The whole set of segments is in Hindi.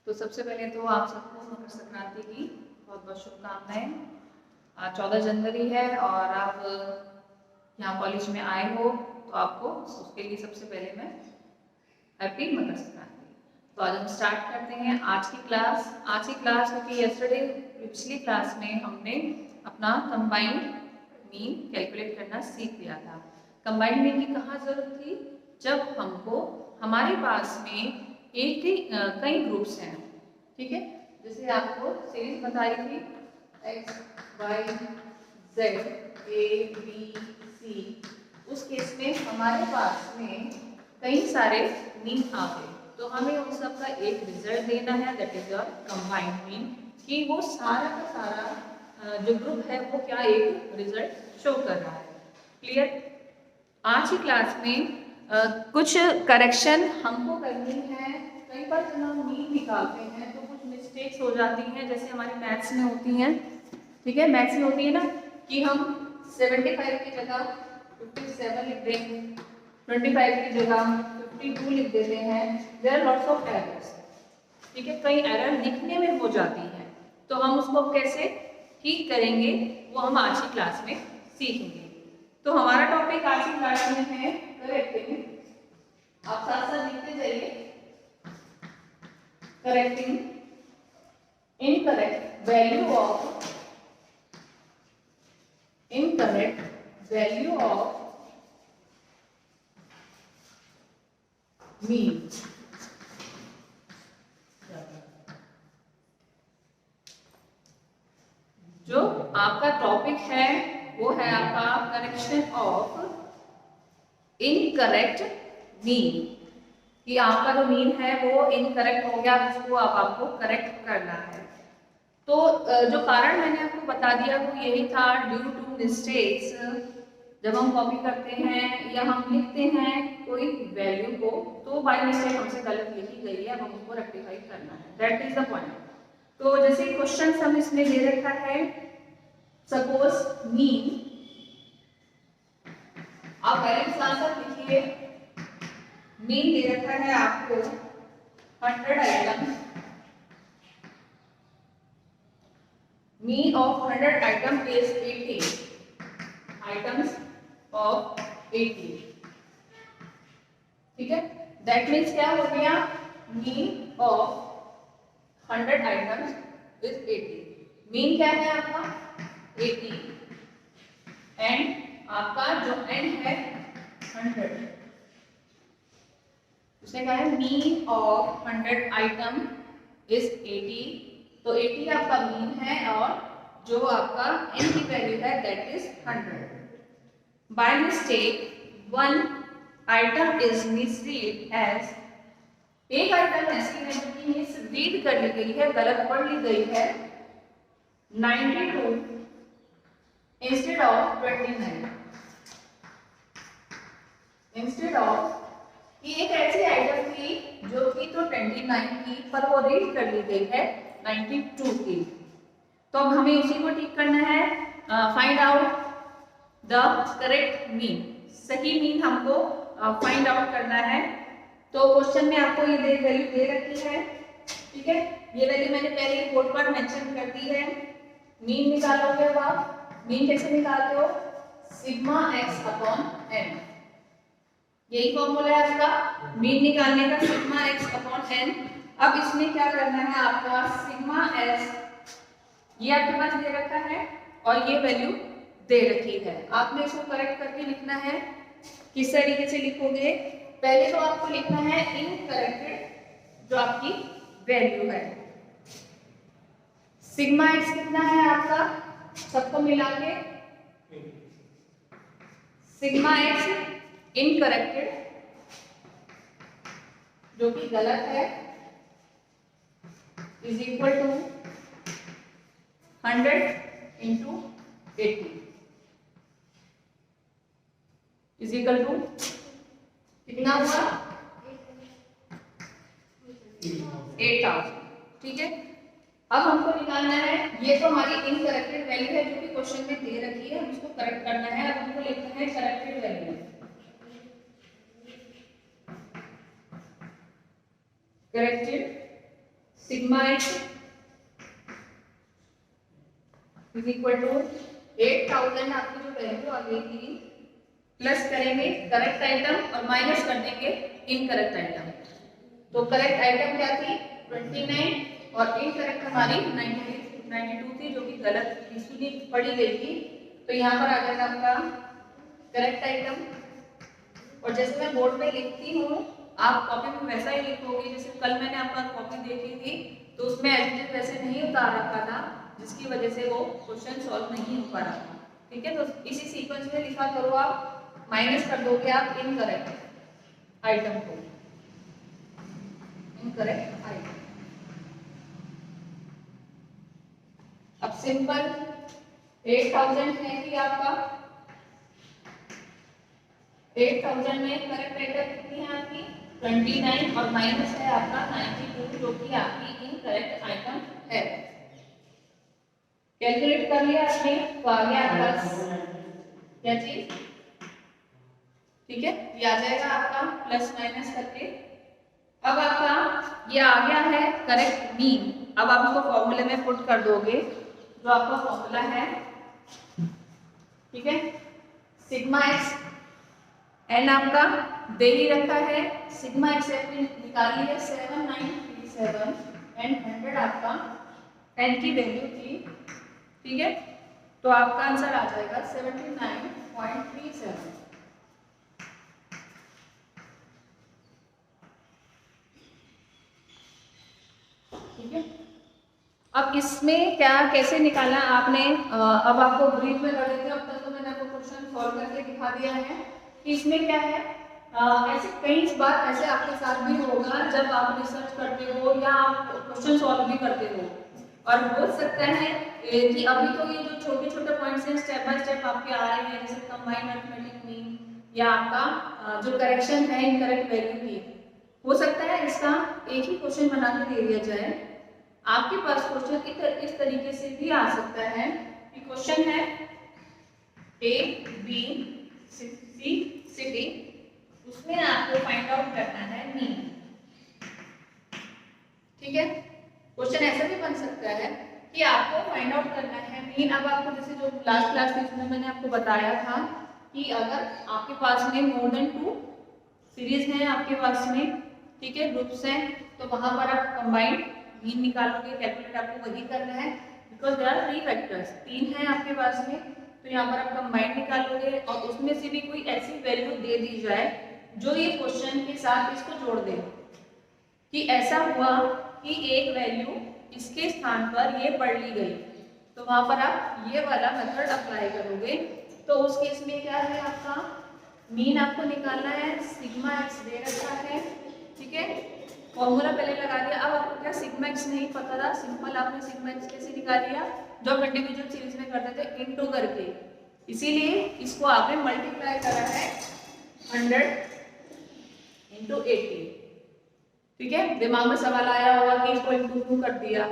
तो सबसे पहले तो आप सबको मकर संक्रांति की बहुत बहुत शुभकामनाएं। आज 14 जनवरी है और आप यहाँ कॉलेज में आए हो तो आपको उसके लिए सबसे पहले मैं हैप्पी मकर संक्रांति। तो आज हम स्टार्ट करते हैं आज की क्लास। आज की क्लास क्योंकि यस्टरडे पिछली क्लास में हमने अपना कंबाइंड मीन कैलकुलेट करना सीख लिया था। कंबाइंड मीन की कहाँ जरूरत थी? जब हमको हमारे पास में एक ही कई ग्रुप्स हैं, ठीक है। जैसे आपको सीरीज बताई थी x y z a b c, उस केस में हमारे पास में कई सारे मीन आ गए तो हमें उन सब का एक रिजल्ट देना है, that is your combined mean, कि वो सारा का सारा जो ग्रुप है वो क्या एक रिजल्ट शो कर रहा है। क्लियर? आज की क्लास में कुछ करेक्शन हमको करनी है। कई बार जब हम मीन निकालते हैं तो कुछ मिस्टेक्स हो जाती हैं, जैसे हमारी मैथ्स में होती हैं, ठीक है। मैथ्स में होती है ना कि हम 75 की जगह 57 लिख देंगे, 25 की जगह 52 लिख देते हैं। There are lots of errors, ठीक है। कई एरर लिखने में हो जाती हैं तो हम उसको कैसे ठीक करेंगे वो हम आज की क्लास में सीखेंगे। तो हमारा टॉपिक आज की क्लास में है करेक्टिंग। आप साथ साथ लिखते जाइए, correcting incorrect value of mean. जो आपका टॉपिक है वो है आपका करेक्शन ऑफ इनकरेक्ट मीन, कि आपका जो मीन है वो इनकरेक्ट हो गया, जिसको आपको करेक्ट करना है। तो जो कारण मैंने आपको बता दिया वो यही था, ड्यू टू मिस्टेक्स। जब हम कॉपी करते हैं या हम लिखते हैं कोई वैल्यू को तो बाय मिस्टेक हमसे गलत लिखी गई है, अब हम उसको रेक्टिफाई करना है, दैट इज द पॉइंट। तो जैसे क्वेश्चन हम इसमें दे रखा है, सपोज मीन, आप पहले आंसर लिखिए। मीन दे रखा है आपको 100 item, mean of 100 item is 80 items of 80, ठीक है। दैट मीन्स क्या हो गया, mean of 100 items is 80। Mean क्या है आपका 80 एंड आपका जो एंड है 100। उसने कहा है मीन ऑफ 100 आइटम इज 80, तो 80 आपका मीन है और जो आपका एन की वैल्यू है that is 100। By mistake one item is misread as, एक आइटम ऐसी है जो कि मिसरीड कर ली गई है, गलत पढ़ ली गई है 92 इंस्टेड ऑफ 29। इंस्टेड ऑफ कि एक ऐसी आइटम थी जो कि तो 29 की पर वो रीड कर ली गई है 92 की। तो अब हमें उसी को ठीक करना है, find out the correct mean, सही मीन हमको फाइंड आउट करना है। तो क्वेश्चन में आपको ये वैल्यू दे रखी है, ठीक है। ये वैल्यू मैंने पहले ही बोर्ड पर मेंशन कर दी है। मीन निकालोगे अब आप, मीन कैसे निकालते हो, सिग्मा एक्स अपॉन एन, यही फॉर्मूला है आपका मीन निकालने का, सिग्मा एक्स अपॉन एन। अब इसमें क्या करना है आपका, सिग्मा एस ये आपके पास दे रखा है और ये वैल्यू दे रखी है, आपने इसको करेक्ट करके लिखना है। किस तरीके से लिखोगे, पहले तो आपको लिखना है इनकरेक्टेड जो आपकी वैल्यू है। सिग्मा एक्स कितना है आपका, सबको मिला के सिग्मा एक्स इनकरेक्टेड जो कि गलत है is equal to 100 into 80 is equal to कितना हुआ 8000, ठीक है। अब हमको निकालना है, ये तो हमारी इनकरेक्टेड वैल्यू है जो कि क्वेश्चन में दे रखी है, हम इसको करेक्ट करना है। अब हमको लिखना है corrected value, corrected sigma X is equal to 8000 आपकी जो वैल्यू आ गई थी, प्लस करेंगे करेक्ट आइटम और माइनस कर देंगे इनकरेक्ट आइटम। तो करेक्ट आइटम क्या थी 29 और इनकरेक्ट हमारी 92 थी, जो कि गलत इसलिए पढ़ी गई थी। तो यहाँ पर आ जाएगा आपका करेक्ट आइटम। और जैसे मैं बोर्ड पे लिखती हूँ आप कॉपी में वैसा ही लिखोगे। जैसे कल मैंने आपका कॉपी देखी थी तो उसमें एडिटेड वैसे नहीं उतार रखा था, जिसकी वजह से वो क्वेश्चन सॉल्व नहीं हो पा रहा था। ठीक है, तो इसी सीक्वेंस में लिखा करो आप, माइनस कर दोगे आप इनकरेक्ट आइटम को, इनकरेक्ट आइटम। अब सिंपल 8000 है कि आपका 8000 में करेक्ट आइटम कितनी है आपकी 29 और माइनस है आपका 92 जो कि आपकी इनकरेक्ट आइटम है। कैलकुलेट कर लिया आपने तो आ गया प्लस क्या चीज, ठीक है, ये आ जाएगा आपका प्लस माइनस करके। अब आपका ये आ गया है करेक्ट मीन। अब आप इसको फॉर्मूले में पुट कर दोगे, जो आपका फॉर्मूला है, ठीक है, सिग्मा एक्स एन आपका दे ही रखा है, सिग्मा एक्स निकाली है 7937 एंड 100 आपका एन की वैल्यू थी। ठीक है, तो आपका आंसर आ जाएगा 79.37। ठीक है, अब इसमें क्या कैसे निकाला आपने, अब आपको ब्रीफ में कर देते हैं। अब तक तो मैंने आपको क्वेश्चन सॉल्व करके दिखा दिया है कि इसमें क्या है। ऐसे कई बार ऐसे आपके साथ भी होगा जब आप रिसर्च करते हो या आप क्वेश्चन सॉल्व भी करते हो, और हो सकता है कि अभी तो ये जो छोटे छोटे पॉइंट्स हैं स्टेप बाय स्टेप आपके आ रहे हैं, जैसे कंबाइंड अरिथमेटिक मीन या आपका जो करेक्शन है इनकरेक्ट वैल्यू की, हो सकता है इसका एक ही क्वेश्चन बना के दे दिया जाए। आपके पास क्वेश्चन इस तरीके से भी आ सकता है कि क्वेश्चन है ए बी सी सिटी, उसमें आपको फाइंड आउट करना है मीन। ठीक है, क्वेश्चन ऐसा भी बन सकता है कि आपको फाइंड आउट करना है मीन। अब आपको जैसे जो लास्ट क्लास में इसमें मैंने आपको बताया था कि अगर आपके पास में मोर देन 2 सीरीज हैं आपके पास में, ठीक है, ग्रुप्स हैं, तो वहां पर आप कंबाइंड मीन निकालोगे। कैलकुलेट आपको वही करना है बिकॉज देयर आर 3 फैक्टर्स, 3 हैं आपके पास में, तो यहाँ पर आप कंबाइंड निकालोगे और उसमें से भी कोई ऐसी वैल्यू दे दी जाए जो ये क्वेश्चन के साथ इसको जोड़ दे कि ऐसा हुआ कि एक वैल्यू इसके स्थान पर ये पढ़ ली गई, तो वहां पर आप ये वाला मेथड अप्लाई करोगे। तो उस केस में क्या है, आपका मीन आपको निकालना है, सिग्मा एक्स दे रखा है, ठीक है, फॉर्मूला पहले लगा दिया। अब आपको क्या सिग्मा एक्स नहीं पता था, सिंपल आपने सिग्मा एक्स कैसे निकाल लिया, जो हम इंडिविजुअल सीरीज में करते थे इनटू करके, इसीलिए इसको आपने मल्टीप्लाई करा है 100 × 80। ठीक है, दिमाग में सवाल आया होगा कि इसको इंटू क्यों कर दिया,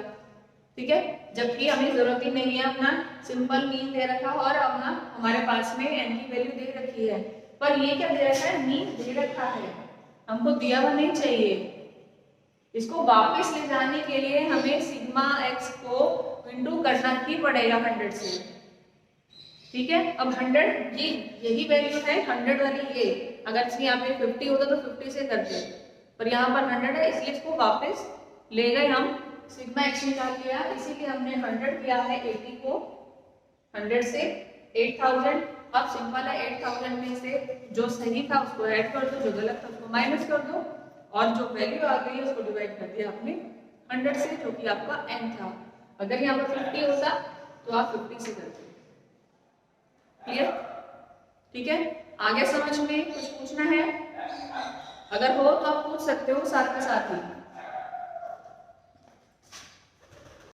ठीक है, जबकि हमें जरूरत ही नहीं है, अपना सिंपल मीन दे रखा और अपना हमारे पास में एन की वैल्यू दे रखी है, पर ये क्या दे रखा है, मीन दे रखा है, हमको दिया हुआ नहीं चाहिए। इसको वापस ले जाने के लिए हमें सिग्मा एक्स को इंटू करना ही पड़ेगा 100 से। ठीक है, अब 100 ये यही वैल्यू है 100 वाली, ये अगर इसमें यहाँ पे 50 होता तो 50 से करते, पर यहाँ पर 100 है इसलिए इसको वापस ले गए हम, सिग्मा एक्स निकाल लिया, इसीलिए हमने 100 किया है 80 को 100 से 8000। अब सिंपल है 8000 में से जो सही था उसको ऐड कर दो, जो गलत था उसको माइनस कर दो, और जो वैल्यू आ गई है उसको डिवाइड कर दिया आपने 100 से, जो कि आपका n था। अगर यहाँ पर 50 होता तो आप 50 से करते। क्लियर? ठीक है, आगे समझ में कुछ पूछना है? अगर हो तो आप पूछ सकते हो साथ के साथ ही।